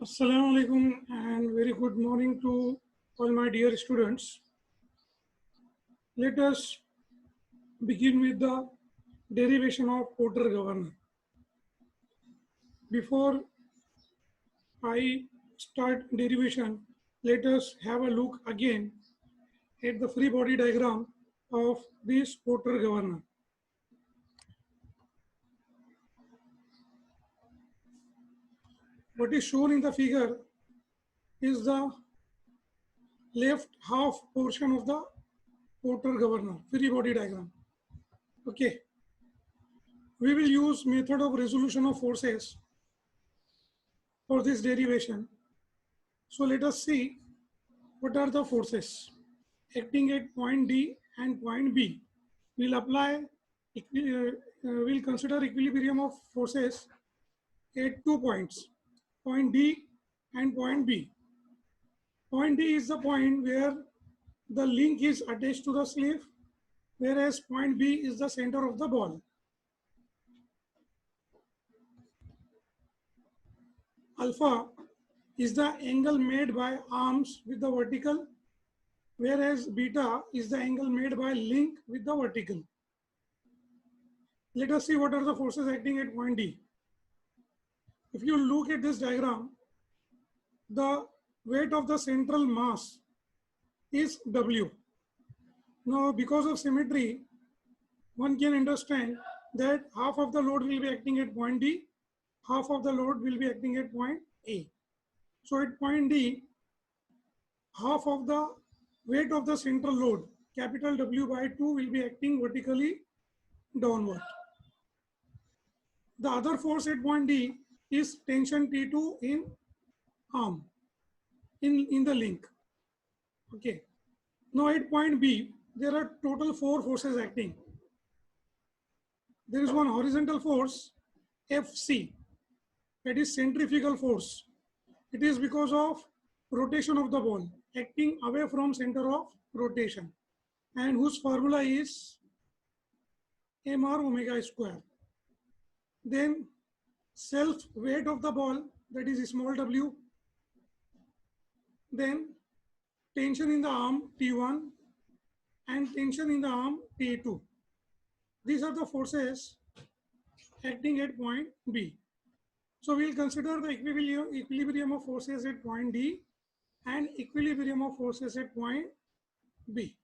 Assalamu alaikum and very good morning to all my dear students. Let us begin with the derivation of Porter governor. Before I start derivation, let us have a look again at the free body diagram of this Porter governor. What is shown in the figure is the left half portion of the Porter governor free body diagram. Okay, we will use method of resolution of forces for this derivation. So let us see what are the forces acting at point D and point B. We'll we'll consider equilibrium of forces at 2 points, point D and point B. Point D is the point where the link is attached to the sleeve, whereas point B is the center of the ball. Alpha is the angle made by arms with the vertical, whereas beta is the angle made by link with the vertical. Let us see what are the forces acting at point D. If you look at this diagram, the weight of the central mass is W. Now, because of symmetry, one can understand that half of the load will be acting at point D, half of the load will be acting at point A. So at point D, half of the weight of the central load, capital W by 2, will be acting vertically downward. The other force at point D is tension T2 in arm, in the link. Okay. Now at point B, there are total 4 forces acting. There is one horizontal force, FC, that is centrifugal force. It is because of rotation of the ball, acting away from center of rotation, and whose formula is mr omega square. Then self weight of the ball, that is small w. Then tension in the arm T1 and tension in the arm T2. These are the forces acting at point B. So we will consider the equilibrium of forces at point D and equilibrium of forces at point B.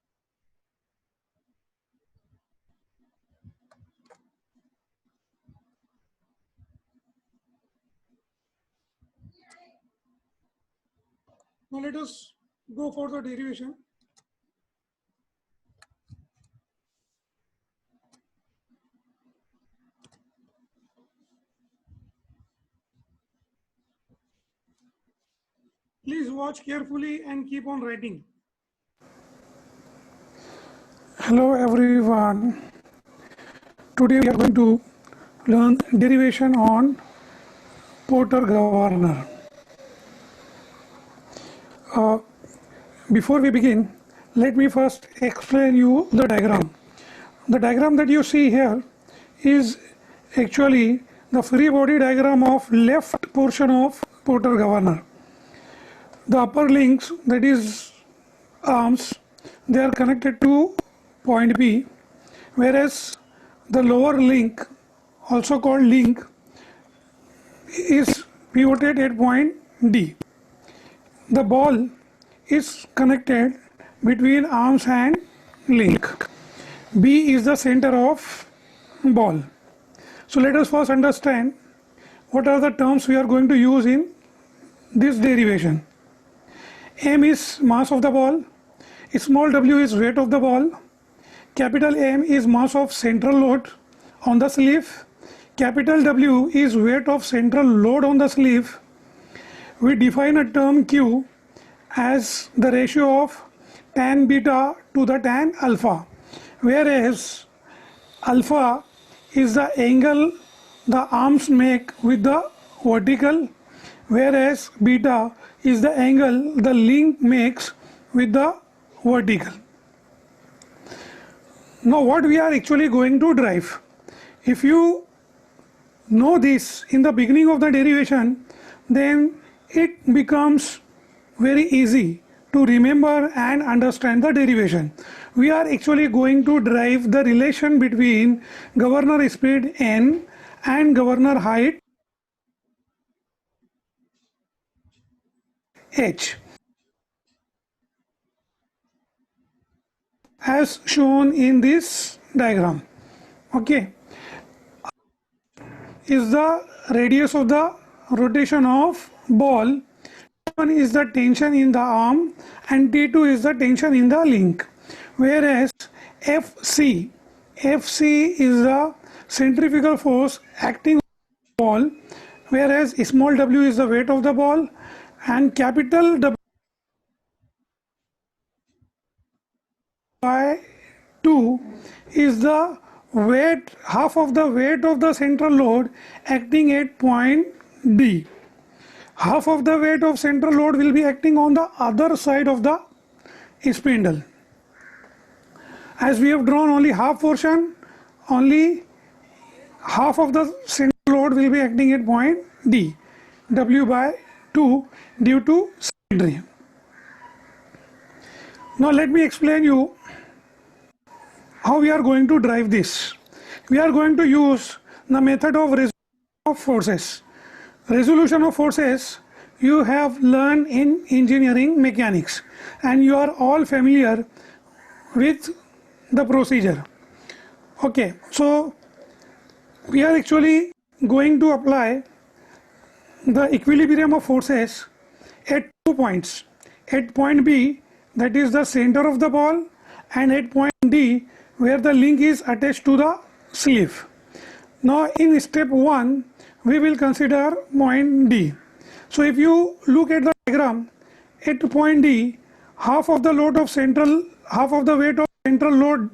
Now let us go for the derivation. Please watch carefully and keep on writing. Hello everyone. Today we are going to learn derivation on Porter governor. Before we begin, let me first explain you the diagram. The diagram that you see here is actually the free body diagram of left portion of Porter governor. The upper links, that is arms, they are connected to point B, whereas the lower link, also called link, is pivoted at point D. The ball is connected between arms and link. B is the center of ball. So let us first understand what are the terms we are going to use in this derivation. M is mass of the ball, small w is weight of the ball, capital M is mass of central load on the sleeve, capital W is weight of central load on the sleeve. We define a term Q as the ratio of tan beta to the tan alpha, whereas alpha is the angle the arms make with the vertical, whereas beta is the angle the link makes with the vertical. Now what we are actually going to derive? If you know this in the beginning of the derivation, then it becomes very easy to remember and understand the derivation. We are actually going to derive the relation between governor speed n and governor height h, as shown in this diagram. Okay, is the radius of the rotation of ball, T1 is the tension in the arm and T2 is the tension in the link, whereas FC is the centrifugal force acting on the ball, whereas small w is the weight of the ball and capital W by 2 is the weight, half of the weight of the central load acting at point D. Half of the weight of central load will be acting on the other side of the spindle. As we have drawn only half portion, only half of the central load will be acting at point D, W by 2 due to symmetry. Now let me explain you how we are going to drive this. We are going to use the method of resolution of forces. Resolution of forces you have learned in engineering mechanics and you are all familiar with the procedure. Okay, so we are actually going to apply the equilibrium of forces at 2 points. At point B, that is the center of the ball, and at point D, where the link is attached to the sleeve. Now in step 1, we will consider point D. So if you look at the diagram, at point D, half of the weight of central load,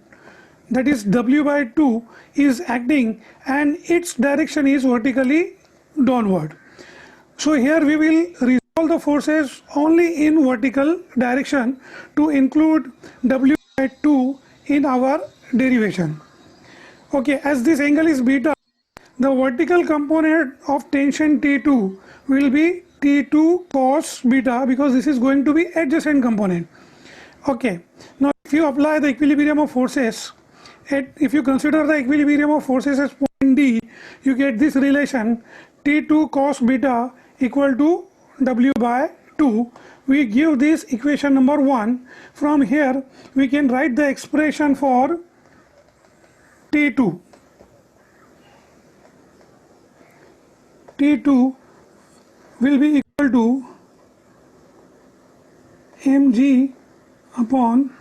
that is W by 2, is acting and its direction is vertically downward. So here we will resolve the forces only in vertical direction to include W by 2 in our derivation. Okay, as this angle is beta, the vertical component of tension T2 will be T2 cos beta, because this is going to be adjacent component. Okay, now if you apply the equilibrium of forces, if you consider the equilibrium of forces as point D, you get this relation T2 cos beta equal to W by 2. We give this equation number 1. From here we can write the expression for T2. T2 will be equal to mg upon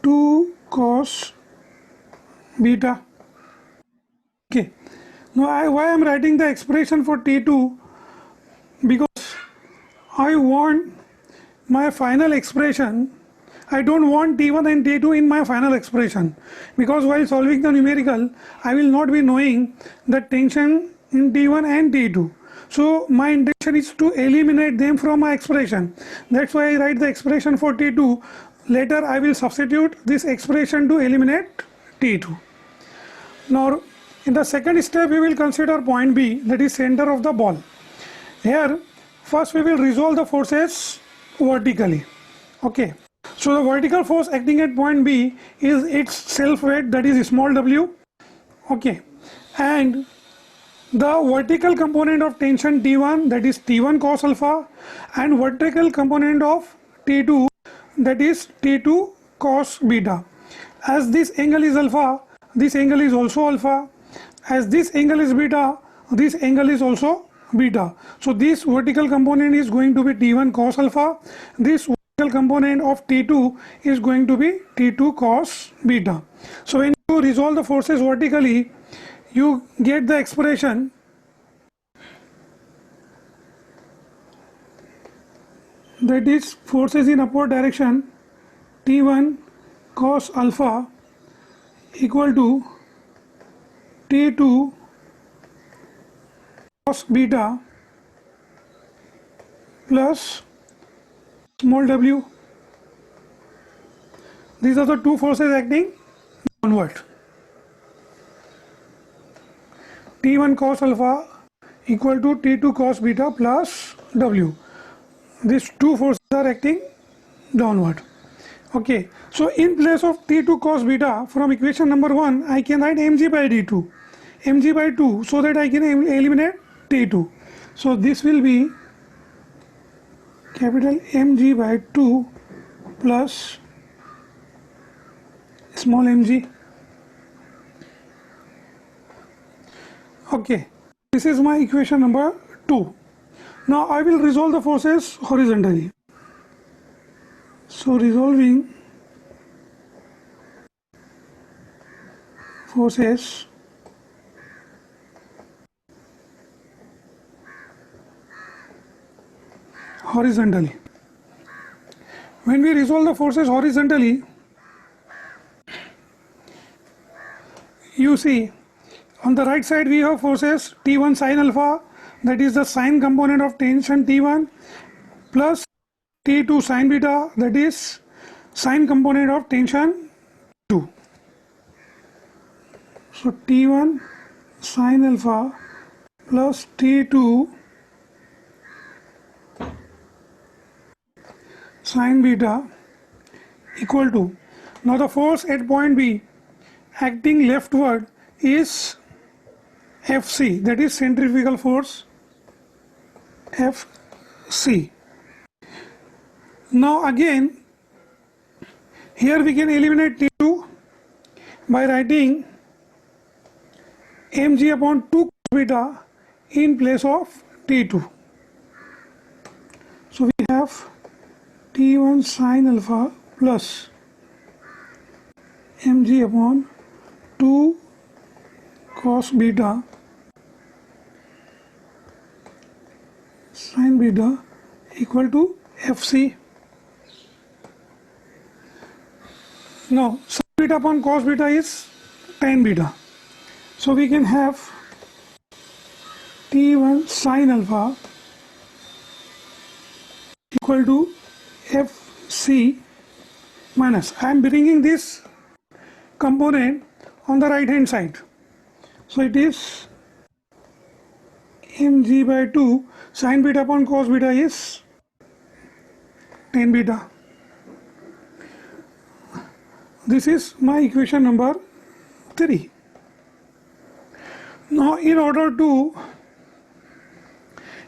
2 cos beta. Okay, now why I am writing the expression for T2? Because I want my final expression, I don't want T1 and T2 in my final expression, because while solving the numerical I will not be knowing the tension in T1 and T2. So my intention is to eliminate them from my expression. That's why I write the expression for T2. Later I will substitute this expression to eliminate T2. Now in the second step we will consider point B, that is center of the ball. Here first we will resolve the forces vertically. Okay, so the vertical force acting at point B is its self weight, that is small w. Okay, and the vertical component of tension T1, that is T1 cos alpha, and vertical component of T2, that is T2 cos beta. As this angle is alpha, this angle is also alpha. As this angle is beta, this angle is also beta. So this vertical component is going to be T1 cos alpha. This vertical component of T2 is going to be T2 cos beta. So when you resolve the forces vertically, you get the expression that is forces in upward direction T1 cos alpha equal to T2 cos beta plus small w. These are the two forces acting downward. T1 cos alpha equal to T2 cos beta plus W. These two forces are acting downward. Okay, so in place of T2 cos beta from equation number 1, I can write mg by d2, mg by 2, so that I can eliminate T2. So this will be capital mg by 2 plus small mg. Okay, this is my equation number 2. Now I will resolve the forces horizontally. So resolving forces horizontally. When we resolve the forces horizontally, you see on the right side we have forces T1 sin alpha, that is the sine component of tension T1, plus T2 sin beta, that is sine component of tension 2. So T1 sin alpha plus T2 sin beta equal to, now the force at point B acting leftward is Fc, that is centrifugal force Fc. Now again here we can eliminate T2 by writing mg upon 2 cos beta in place of T2. So we have T1 sin alpha plus mg upon 2 cos beta sin beta equal to Fc. Now sin beta upon cos beta is tan beta. So we can have T1 sin alpha equal to Fc minus, I am bringing this component on the right hand side. So it is mg by 2 sin beta upon cos beta is tan beta. This is my equation number 3. Now in order to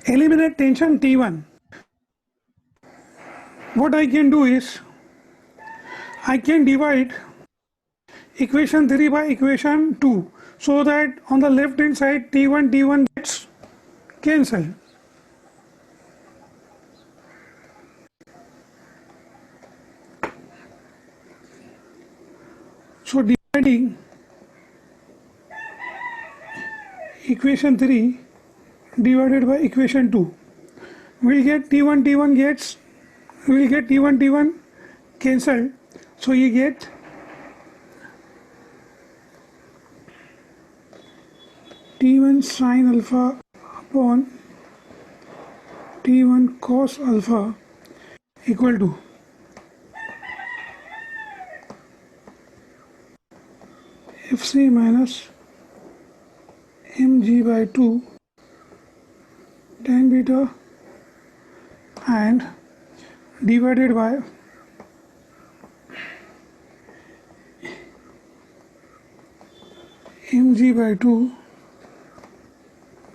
eliminate tension T1, what I can do is I can divide equation 3 by equation 2, so that on the left hand side T1 gets cancelled. So dividing equation 3 divided by equation 2, we'll get T1 gets, we'll get T1 cancelled, so you get T1 sin alpha upon T1 cos alpha equal to Fc minus mg by 2 tan beta and divided by mg by 2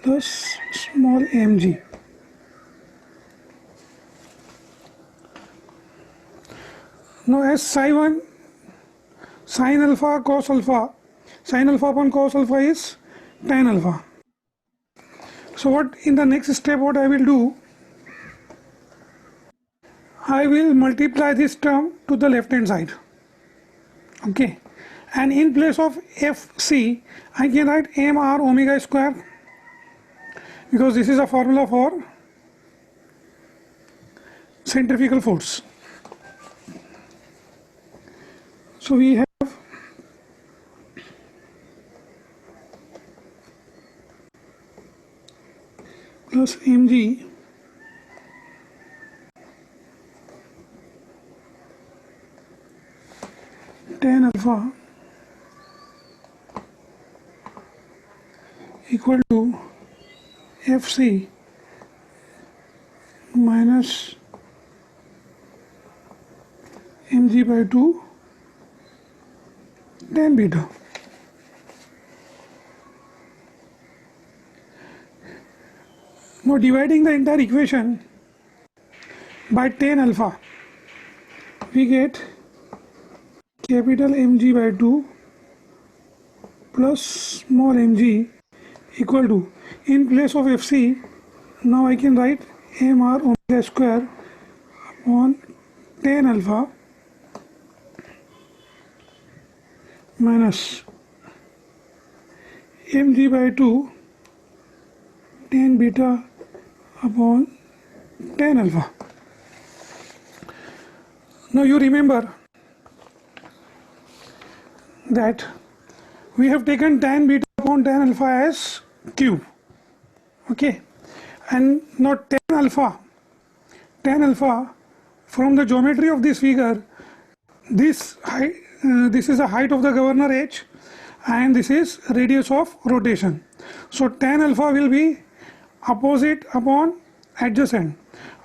plus small mg. Now as psi1 sin alpha cos alpha, sin alpha upon cos alpha is tan alpha. So what in the next step what I will do, I will multiply this term to the left hand side. Okay, and in place of Fc I can write mr omega square, because this is a formula for centrifugal force. So we have plus mg tan alpha equal Fc minus mg by 2 tan beta. Now dividing the entire equation by tan alpha, we get capital mg by 2 plus small mg equal to, in place of Fc, now I can write mr omega square upon tan alpha minus mg by 2 tan beta upon tan alpha. Now you remember that we have taken tan beta upon tan alpha as cube, okay, and now tan alpha from the geometry of this figure, this is the height of the governor h and this is radius of rotation. So tan alpha will be opposite upon adjacent.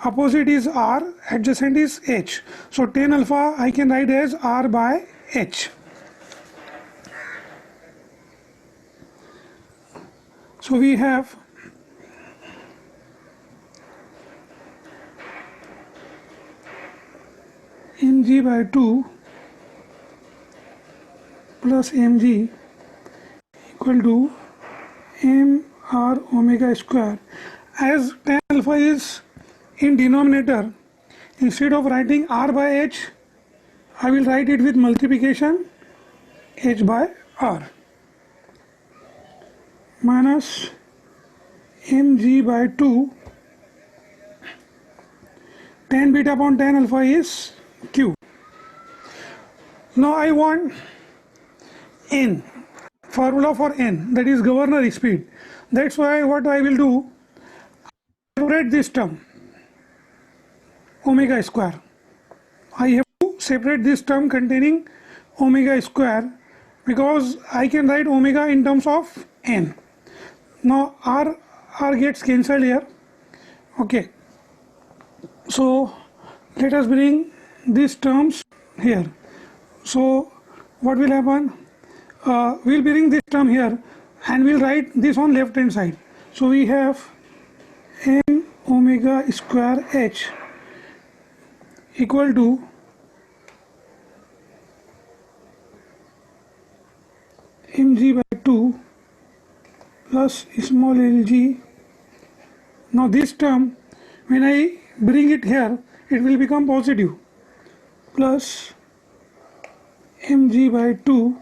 Opposite is r, adjacent is h. So tan alpha I can write as r by h. So we have mg by 2 plus mg equal to mr omega square. As tan alpha is in denominator, instead of writing r by h, I will write it with multiplication h by r minus mg by 2 tan beta upon tan alpha is q. Now I want n, formula for n, that is governor speed. That's why what I will do, separate this term omega square. I have to separate this term containing omega square because I can write omega in terms of n. Now r gets cancelled here, okay. So let us bring these terms here. So what will happen, we'll bring this term here and we'll write this on left hand side. So we have m omega square h equal to mg by 2 plus small lg. Now this term, when I bring it here, it will become positive, plus mg by 2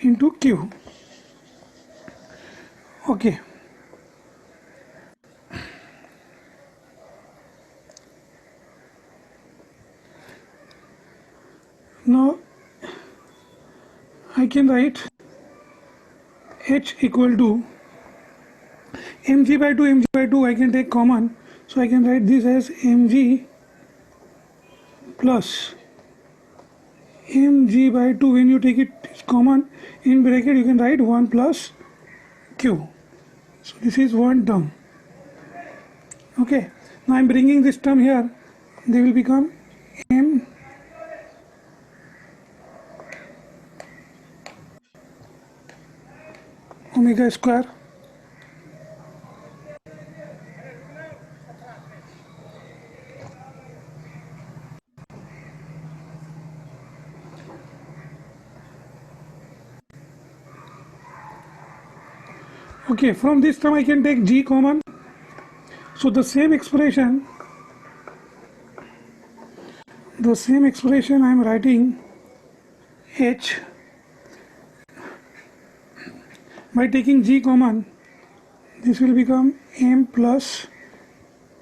into q, okay. Now I can write h equal to mg by 2 I can take common, so I can write this as mg plus mg by 2, when you take it common in bracket you can write 1 plus q. So this is one term, okay. Now I am bringing this term here, they will become m omega square okay. From this term I can take g common, so the same expression I am writing h by taking g common, this will become m plus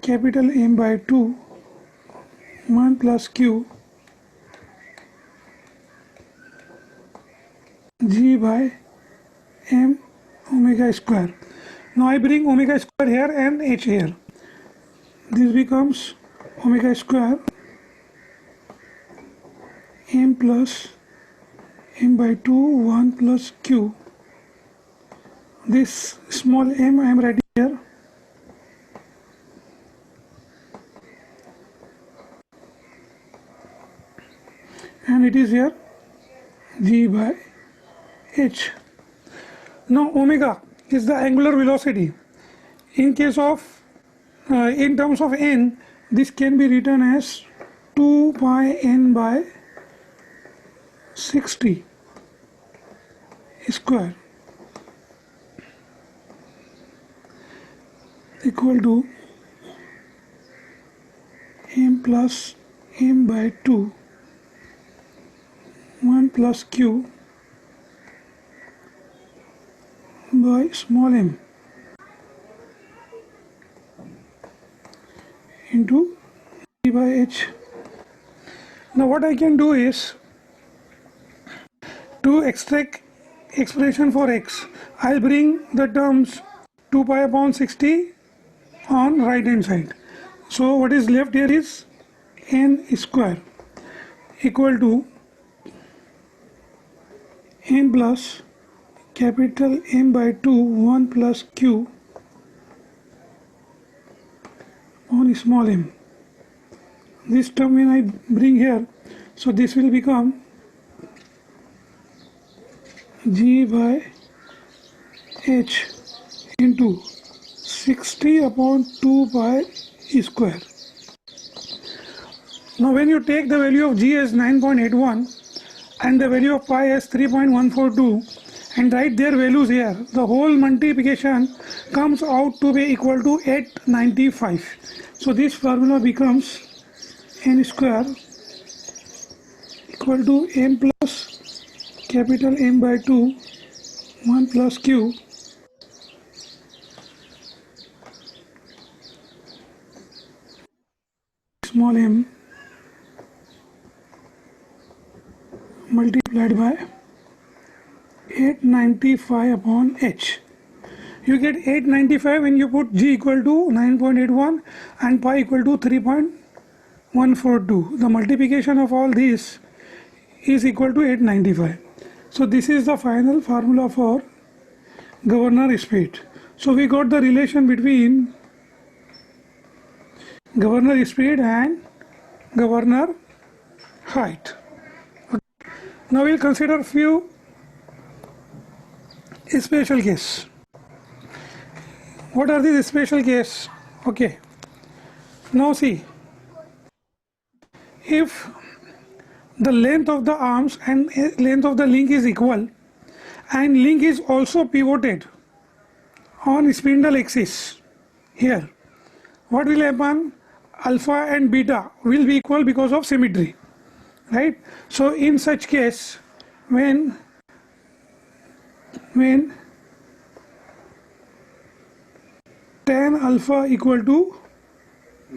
capital M by 2 1 plus q g by m omega square. Now I bring omega square here and h here. This becomes omega square m plus m by 2 1 plus q. This small m I am writing here here? G by h. Now omega is the angular velocity. In case of in terms of n, this can be written as 2 pi n by 60 square equal to m plus m by 2 1 plus q by small m into G by h. Now what I can do is to extract expression for x, I'll bring the terms 2 pi upon 60 on right hand side. So what is left here is n square equal to n plus capital M by 2 1 plus q on small m. This term when I bring here, so this will become G by h into 60 upon 2 pi square. Now when you take the value of G as 9.81 and the value of pi as 3.142 and write their values here, the whole multiplication comes out to be equal to 895. So this formula becomes n square equal to m plus capital M by 2 1 plus q small m multiplied by 895 upon h. You get 895 when you put G equal to 9.81 and pi equal to 3.142. The multiplication of all these is equal to 895. So this is the final formula for governor speed. So we got the relation between governor speed and governor height. Okay. Now we'll consider few special case. What are these special case? Okay. Now see, if the length of the arms and length of the link is equal and link is also pivoted on spindle axis here, what will happen? Alpha and beta will be equal because of symmetry, right? So in such case, when tan alpha equal to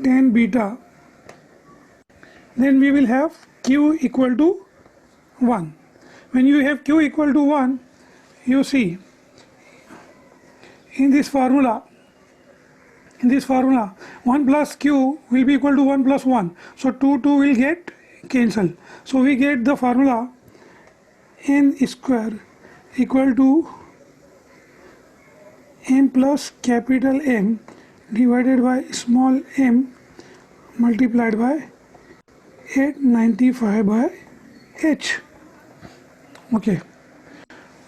tan beta, then we will have q equal to 1. When you have q equal to 1, you see in this formula 1 plus q will be equal to 1 plus 1. So 2 will get cancelled. So we get the formula n square equal to m plus capital M divided by small m multiplied by 895 by h. Okay.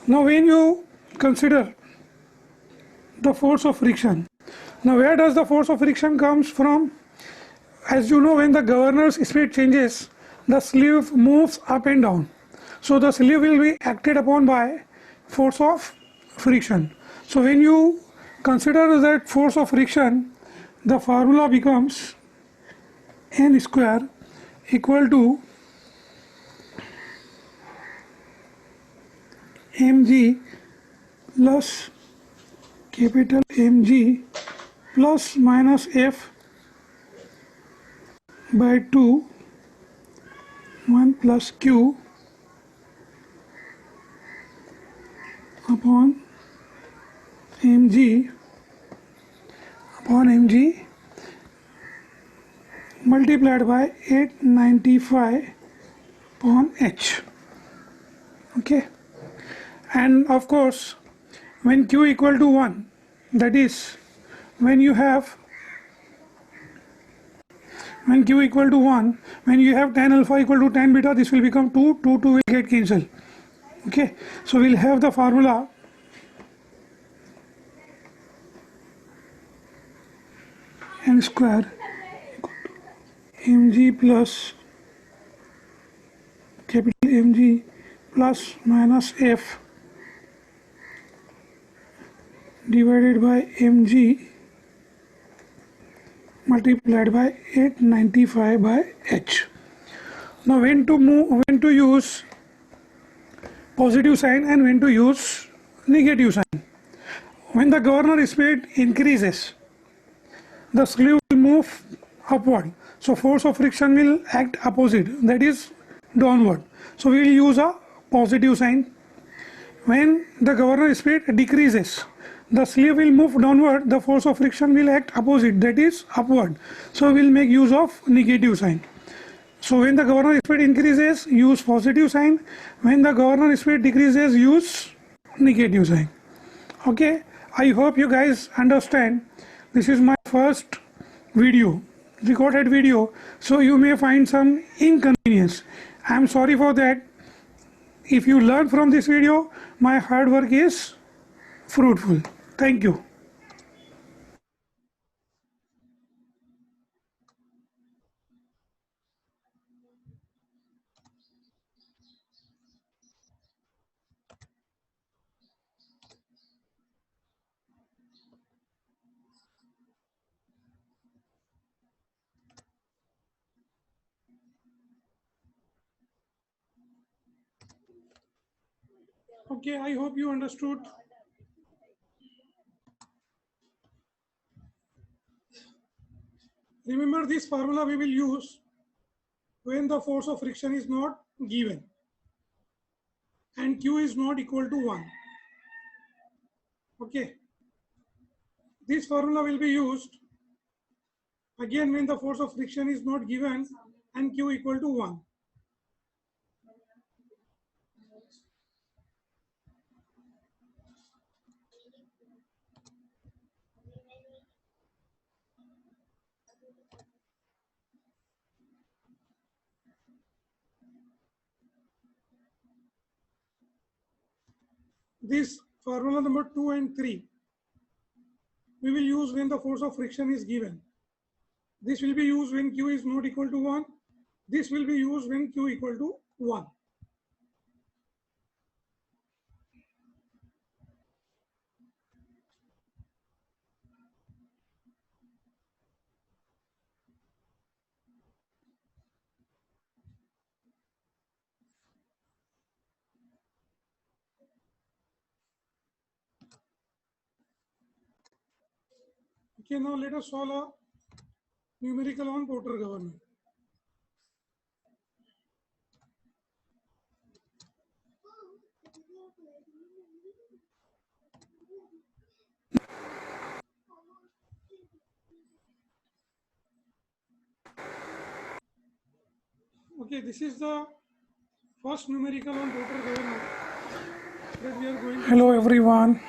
Now when you consider the force of friction, now where does the force of friction comes from? As you know, when the governor's speed changes, the sleeve moves up and down. So the sleeve will be acted upon by force of friction. So when you consider that force of friction, the formula becomes n square equal to mg plus capital Mg plus minus f by 2 1 plus q upon mg multiplied by 895 upon h. Okay, and of course when q equal to 1, that is when you have when q equal to 1, when you have tan alpha equal to tan beta, this will become 2, 2 will get cancelled. Okay, so we'll have the formula m square mg plus capital Mg plus minus f divided by mg multiplied by 895 by h. Now when to use positive sign and when to use negative sign. When the governor speed increases, the sleeve will move upward, so force of friction will act opposite, that is downward, so we will use a positive sign. When the governor speed decreases, the sleeve will move downward, the force of friction will act opposite, that is upward, so we will make use of negative sign. So when the governor speed increases, use positive sign. When the governor speed decreases, use negative sign. Okay, I hope you guys understand. This is my first video, recorded video, so you may find some inconvenience. I am sorry for that. If you learn from this video, my hard work is fruitful. Thank you. Okay, I hope you understood. Remember, this formula we will use when the force of friction is not given and Q is not equal to 1. Okay, this formula will be used again when the force of friction is not given and Q equal to 1. This formula number 2 and 3 we will use when the force of friction is given. This will be used when Q is not equal to 1. This will be used when Q equal to 1. Okay, now let us solve a numerical on Porter governor. Okay, this is the first numerical on Porter governor that we are going to. Hello everyone.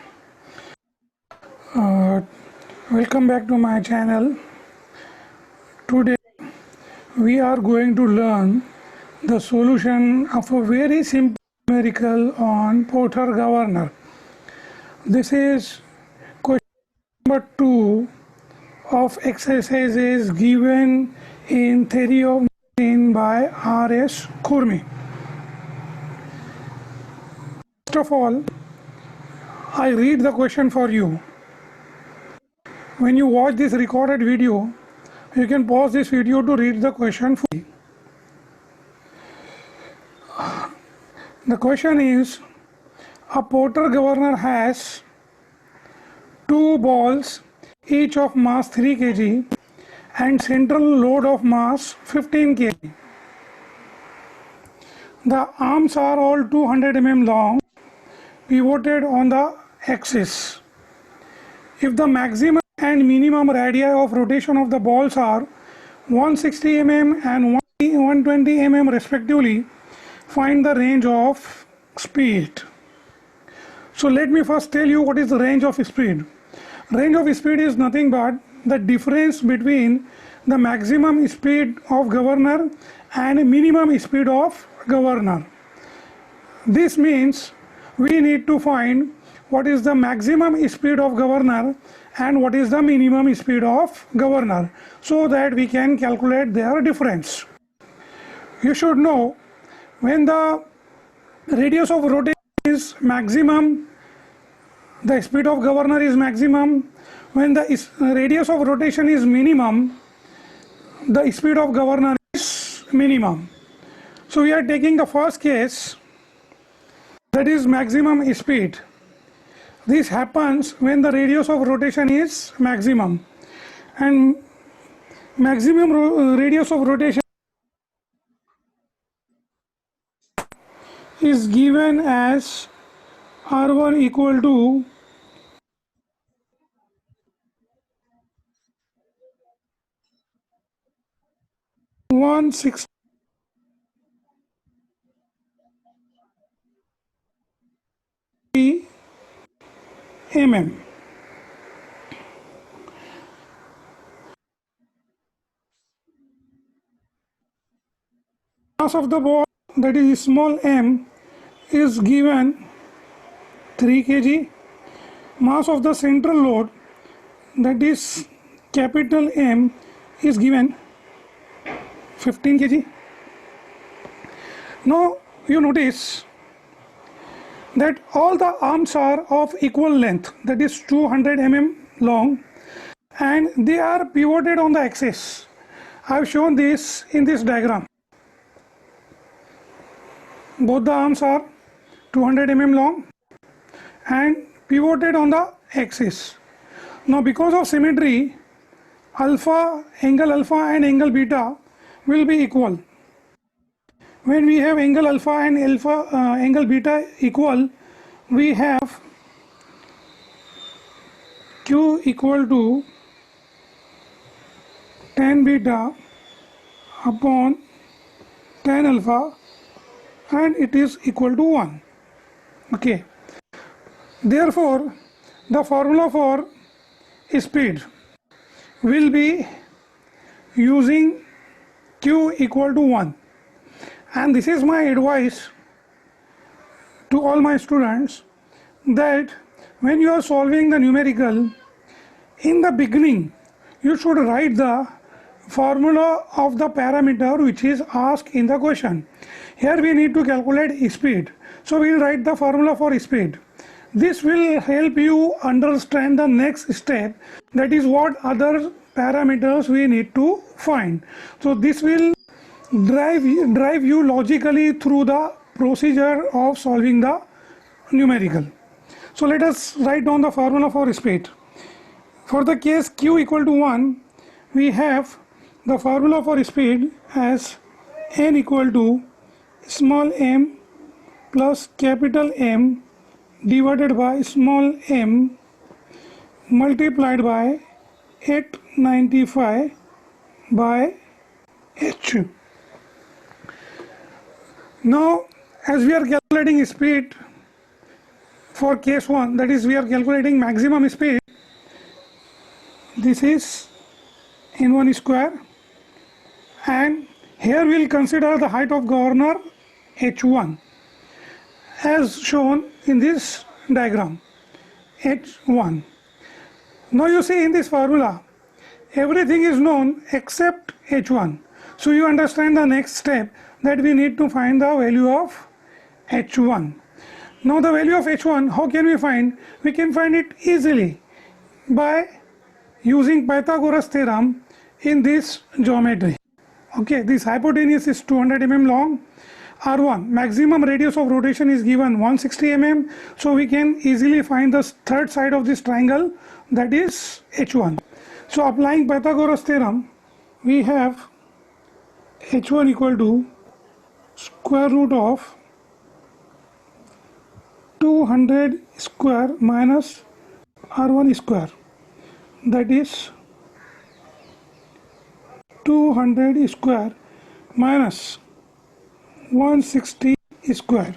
Welcome back to my channel. Today we are going to learn the solution of a very simple numerical on Porter governor. This is question number 2 of exercises given in Theory of Machine by R.S. Khurmi. First of all, I read the question for you. When you watch this recorded video, you can pause this video to read the question fully. The question is, a Porter governor has two balls, each of mass 3 kg and central load of mass 15 kg. The arms are all 200 mm long, pivoted on the axis. If the maximum and minimum radii of rotation of the balls are 160 mm and 120 mm respectively, find the range of speed. So let me first tell you what is the range of speed. Range of speed is nothing but the difference between the maximum speed of governor and minimum speed of governor. This means we need to find what is the maximum speed of governor and what is the minimum speed of governor, so that we can calculate their difference. You should know, when the radius of rotation is maximum, the speed of governor is maximum. When the radius of rotation is minimum, the speed of governor is minimum. So we are taking the first case, that is maximum speed. This happens when the radius of rotation is maximum, and maximum radius of rotation is given as R1 equal to 160 mm. Mass of the ball, that is small m, is given 3 kg. Mass of the central load, that is capital M, is given 15 kg. Now you notice that all the arms are of equal length, that is 200 mm long, and they are pivoted on the axis. I have shown this in this diagram. Both the arms are 200 mm long and pivoted on the axis. Now because of symmetry, angle alpha and angle beta will be equal. When we have angle alpha and angle beta equal, we have Q equal to tan beta upon tan alpha, and it is equal to 1. Okay. Therefore, the formula for speed will be using Q equal to 1. And this is my advice to all my students, that when you are solving the numerical, in the beginning you should write the formula of the parameter which is asked in the question. Here we need to calculate speed, so we will write the formula for speed. This will help you understand the next step, that is what other parameters we need to find. So this will drive you logically through the procedure of solving the numerical. So let us write down the formula for speed. For the case Q equal to 1, we have the formula for speed as n equal to small m plus capital M divided by small m multiplied by 895 by h. Now as we are calculating speed for case 1, that is we are calculating maximum speed, this is n1 square, and here we will consider the height of governor h1 as shown in this diagram, h1. Now you see in this formula everything is known except h1. So you understand the next step, that we need to find the value of h1. Now the value of h1, how can we find? We can find it easily by using Pythagoras theorem in this geometry. Okay, this hypotenuse is 200 mm long. R1, maximum radius of rotation, is given 160 mm. So we can easily find the third side of this triangle, that is h1. So applying Pythagoras theorem, we have h1 equal to square root of 200 square minus R1 square, that is 200 square minus 160 square.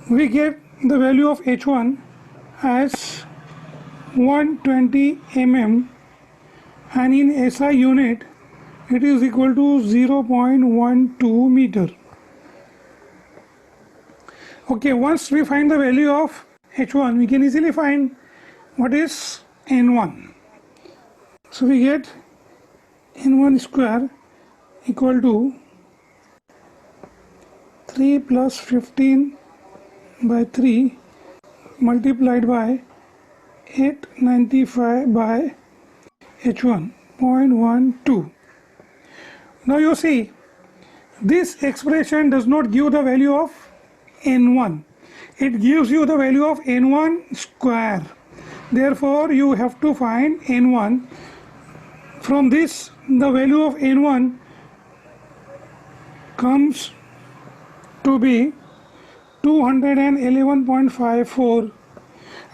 We get the value of h1 as 120 mm, and in SI unit it is equal to 0.12 meter. Okay, once we find the value of H1, we can easily find what is N1. So we get N1 square equal to 3 plus 15 by 3 multiplied by 895 by H1, 0.12. Now you see, this expression does not give the value of N1. It gives you the value of N1 square. Therefore, you have to find N1. From this, the value of N1 comes to be 211.54.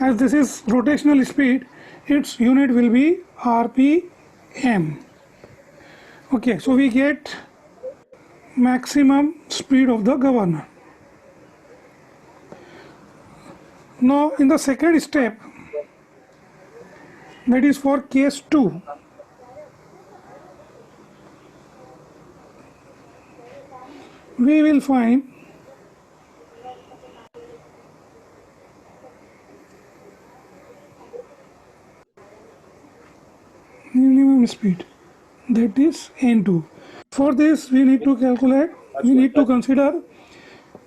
As this is rotational speed, its unit will be RPM. Okay, so we get maximum speed of the governor. Now in the second step, that is for case 2, we will find minimum speed, that is N2. For this we need to consider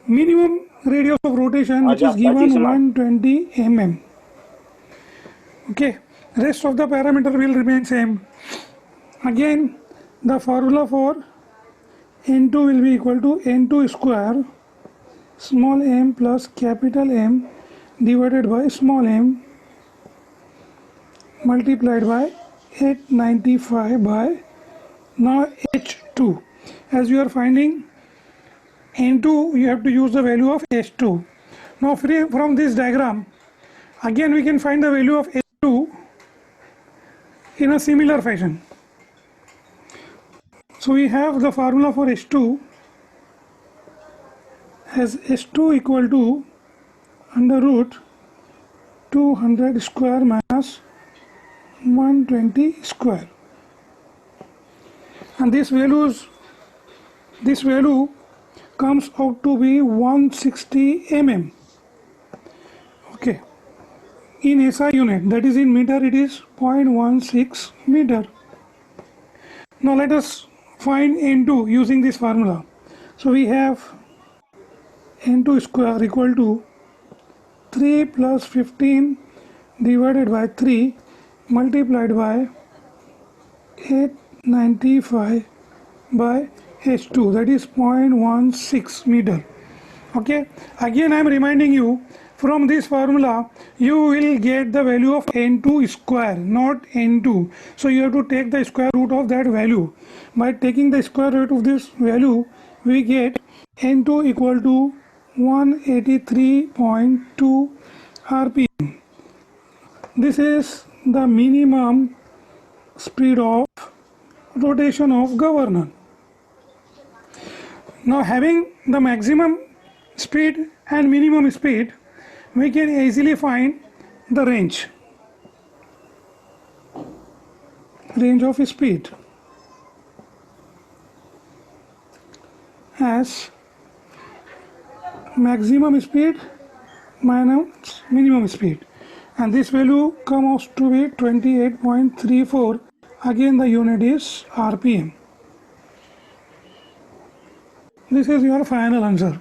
minimum radius of rotation, which is given 120 mm. Okay, rest of the parameter will remain same. Again, the formula for N2 will be equal to N2 square small m plus capital M divided by small m multiplied by 895 by now H2. As you are finding N2, you have to use the value of H2. Now from this diagram, again we can find the value of H2 in a similar fashion. So we have the formula for H2 as H2 equal to under root 200 square minus 120 square, and this value comes out to be 160 mm. Okay, in SI unit, that is in meter, it is 0.16 meter. Now let us find N2 using this formula. So we have N2 square equal to 3 plus 15 divided by 3 multiplied by 895 by H2, that is 0.16 meter. Okay, again I am reminding you, from this formula you will get the value of N2 square, not N2. So you have to take the square root of that value. By taking the square root of this value, we get N2 equal to 183.2 RPM. This is the minimum speed of rotation of governor. Now having the maximum speed and minimum speed, we can easily find the range of speed as maximum speed minus minimum speed, and this value comes to be 28.34. Again the unit is RPM. This is your final answer.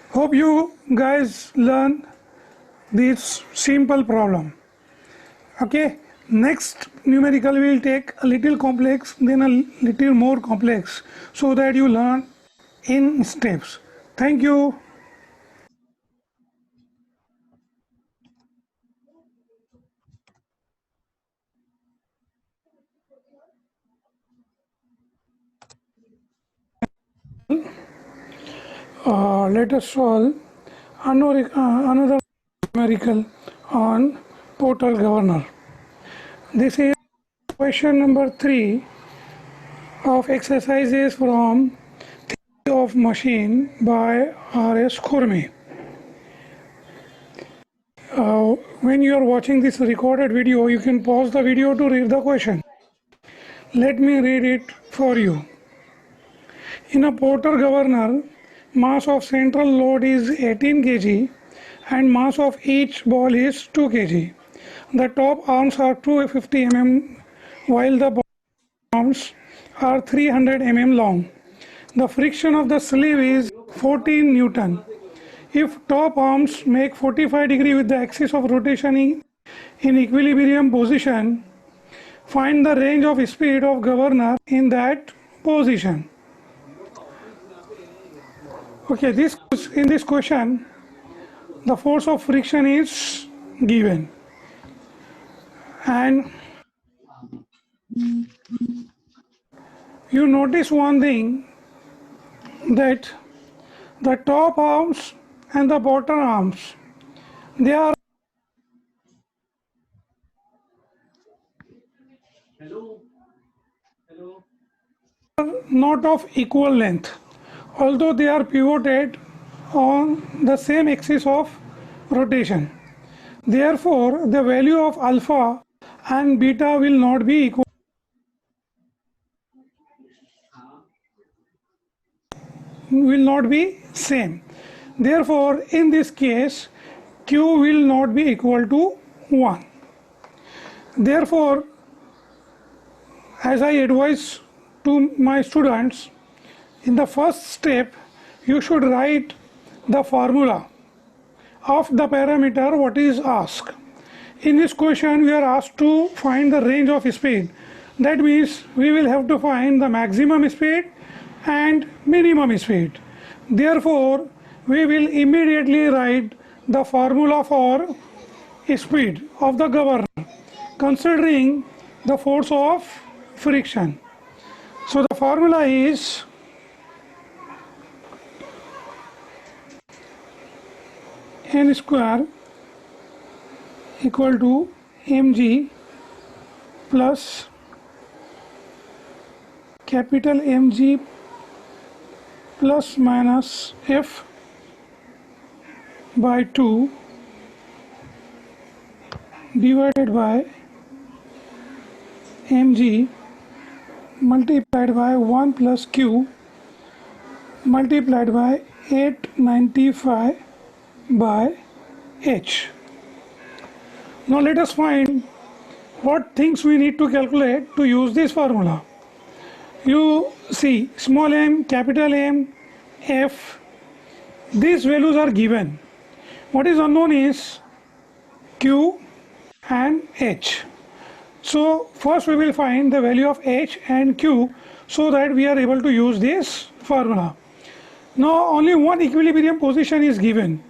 Hope you guys learn this simple problem. Okay, next numerical we will take a little complex, then a little more complex, so that you learn in steps. Thank you. Let us solve another numerical on portal governor. This is question number 3 of exercises from Theory of Machine by R.S. Khurmi. When you are watching this recorded video, you can pause the video to read the question. Let me read it for you. In a Porter governor, mass of central load is 18 kg and mass of each ball is 2 kg. The top arms are 250 mm while the bottom arms are 300 mm long. The friction of the sleeve is 14 Newton. If top arms make 45 degree with the axis of rotation in equilibrium position, find the range of speed of governor in that position. Okay, in this question, the force of friction is given, and you notice one thing, that the top arms and the bottom arms, they are not of equal length, although they are pivoted on the same axis of rotation. Therefore, the value of alpha and beta will not be equal, will not be same. Therefore, in this case, Q will not be equal to 1. Therefore, as I advise to my students, in the first step, you should write the formula of the parameter what is asked. In this question, we are asked to find the range of speed. That means we will have to find the maximum speed and minimum speed. Therefore, we will immediately write the formula for speed of the governor, considering the force of friction. So the formula is n square equal to mg plus capital MG plus minus F by 2 divided by mg multiplied by 1 plus q multiplied by 895 by h. Now let us find what things we need to calculate to use this formula. You see, small m, capital M, F, these values are given. What is unknown is Q and H. So first we will find the value of H and Q so that we are able to use this formula. Now only one equilibrium position is given.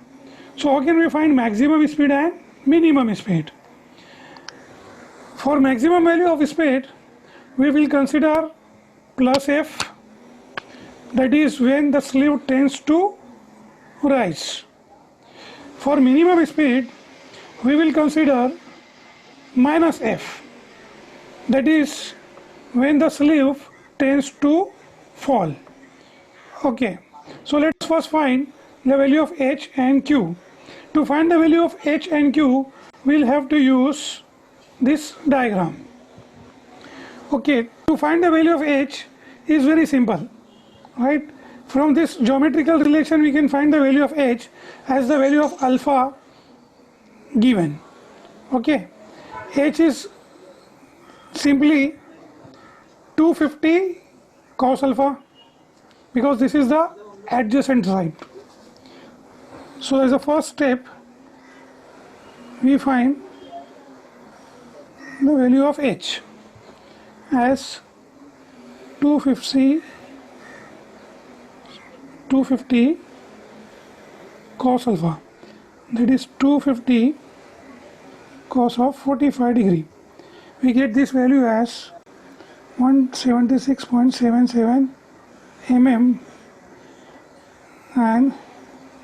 So how can we find maximum speed and minimum speed? For maximum value of speed, we will consider plus F, that is when the sleeve tends to rise. For minimum speed, we will consider minus F, that is when the sleeve tends to fall. Okay, so let's first find the value of H and Q. To find the value of H and Q, we'll have to use this diagram. Okay, to find the value of H is very simple, right? From this geometrical relation we can find the value of H as the value of alpha given. Okay, H is simply 250 cos alpha because this is the adjacent side. So as a first step, we find the value of H as 250 cos alpha, that is 250 cos of 45 degree. We get this value as 176.77 mm, and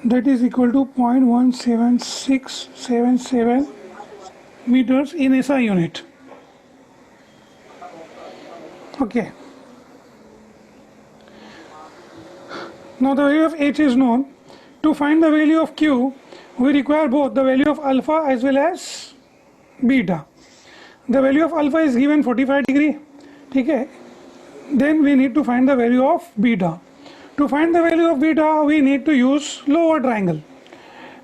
that is equal to 0.17677 meters in SI unit. Okay. Now the value of H is known. To find the value of Q, we require both the value of alpha as well as beta. The value of alpha is given 45 degree, ठीक है. Then we need to find the value of beta. To find the value of beta, we need to use lower triangle.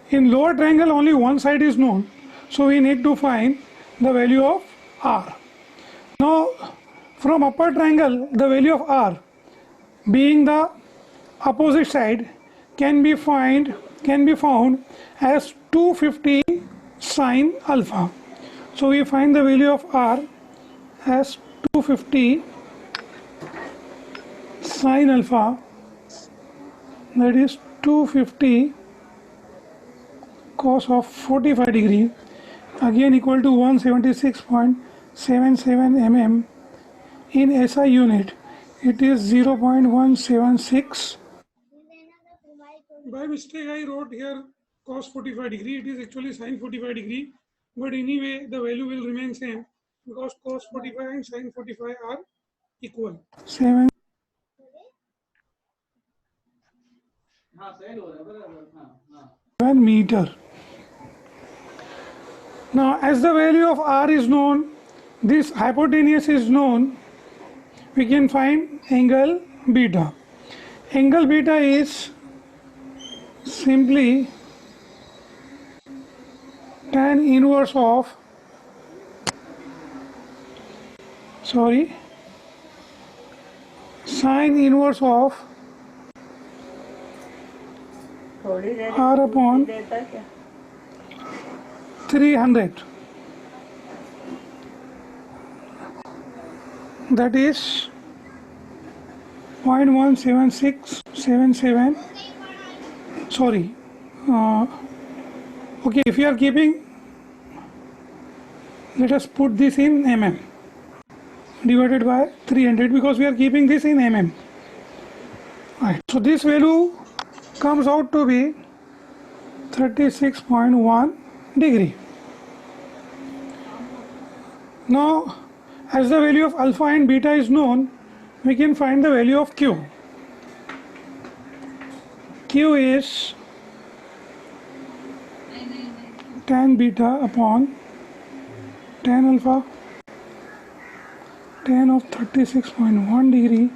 In lower triangle, only one side is known, so we need to find the value of r. Now, from upper triangle, the value of r, being the opposite side, can be found as 250 sine alpha. So we find the value of r as 250 sine alpha, that is 250 cos of 45 degree, again equal to 176.77 mm. In SI unit, it is 0.176. By mistake, I wrote here cos 45 degree. It is actually sin 45 degree. But anyway, the value will remain same because cos 45 and sin 45 are equal. 7 meter. Now, as the value of r is known, this hypotenuse is known, we can find angle beta. Angle beta is simply tan inverse of sine inverse of r upon 300, that is 0.17677. Sorry, okay, if you are keeping, let us put this in mm divided by 300 because we are keeping this in mm. Right. So this value comes out to be 36.1 degree. Now, as the value of alpha and beta is known, we can find the value of q. Q is tan beta upon tan alpha, tan of 36.1 degree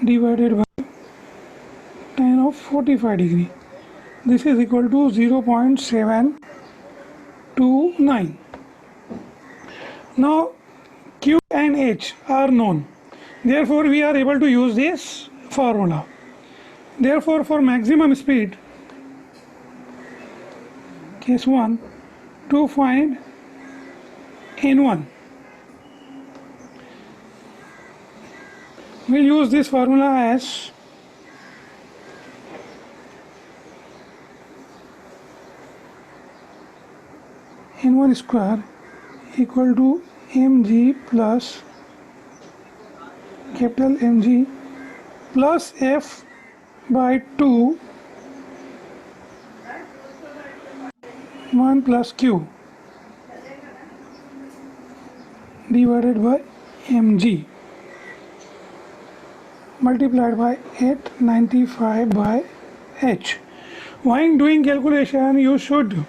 divided by tan of 45 degree. This is equal to 0.729. Now Q and H are known. Therefore, we are able to use this formula. Therefore, for maximum speed, case 1, to find N1, we'll use this formula as N1 square equal to mg plus capital Mg plus F by 2 1 plus Q divided by Mg multiplied by 895 by H. While doing calculation, you should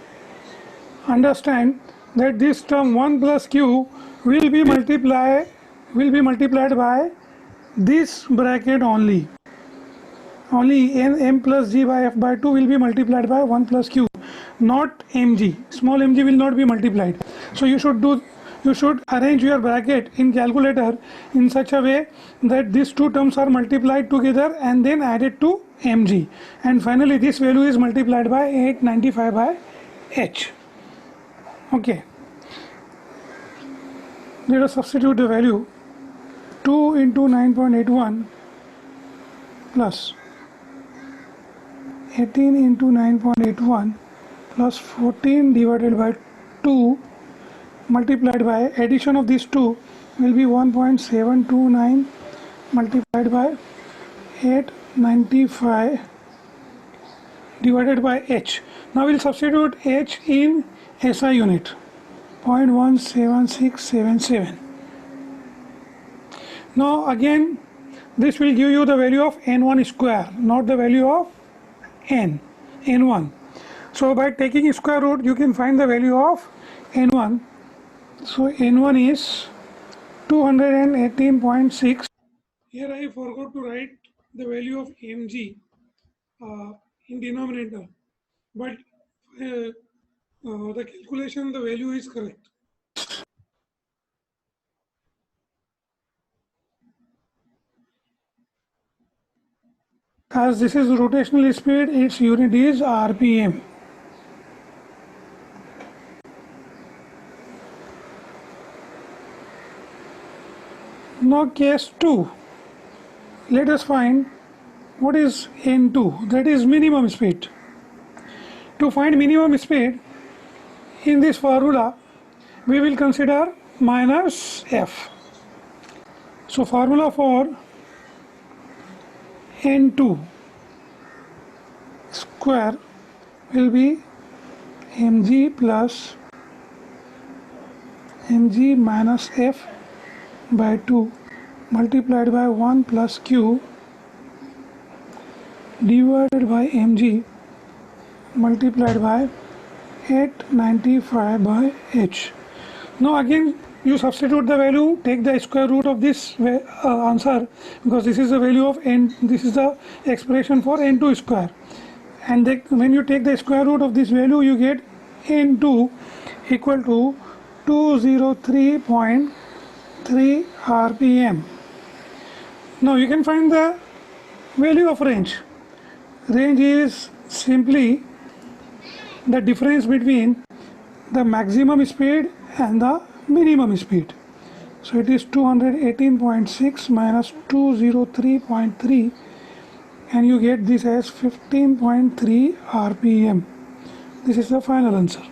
understand that this term 1 plus Q will be multiplied by this bracket only. Only m plus g by f by 2 will be multiplied by 1 plus q, not mg. Small mg will not be multiplied. So you should arrange your bracket in calculator in such a way that these two terms are multiplied together and then added to mg. And finally this value is multiplied by 895 by h. Okay. Let us substitute the value. 2 into 9.81 plus 18 into 9.81 plus 14 divided by 2 multiplied by addition of these two will be 1.729 multiplied by 895 divided by h. Now we'll substitute h in SI unit, 0.17677. Now again this will give you the value of n1 square, not the value of n1. So by taking square root you can find the value of n1. So n1 is 218.6. Here I forgot to write the value of mg in denominator, but the calculation, the value is correct. As this is rotational speed, its unit is RPM. Now case 2. Let us find what is N2, that is minimum speed. To find minimum speed, in this formula we will consider minus F. So formula for N2 square will be mg plus mg minus F by 2 multiplied by 1 plus q divided by mg multiplied by 895 by h. Now again you substitute the value, take the square root of this answer, because this is the value of n, this is the expression for n2 square, and when you take the square root of this value you get n2 equal to 203.3 rpm. Now you can find the value of range. Range is simply the difference between the maximum speed and the minimum speed. So it is 218.6 minus 203.3, and you get this as 15.3 rpm. This is the final answer.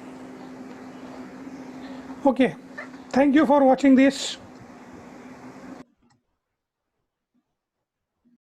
Okay, thank you for watching this.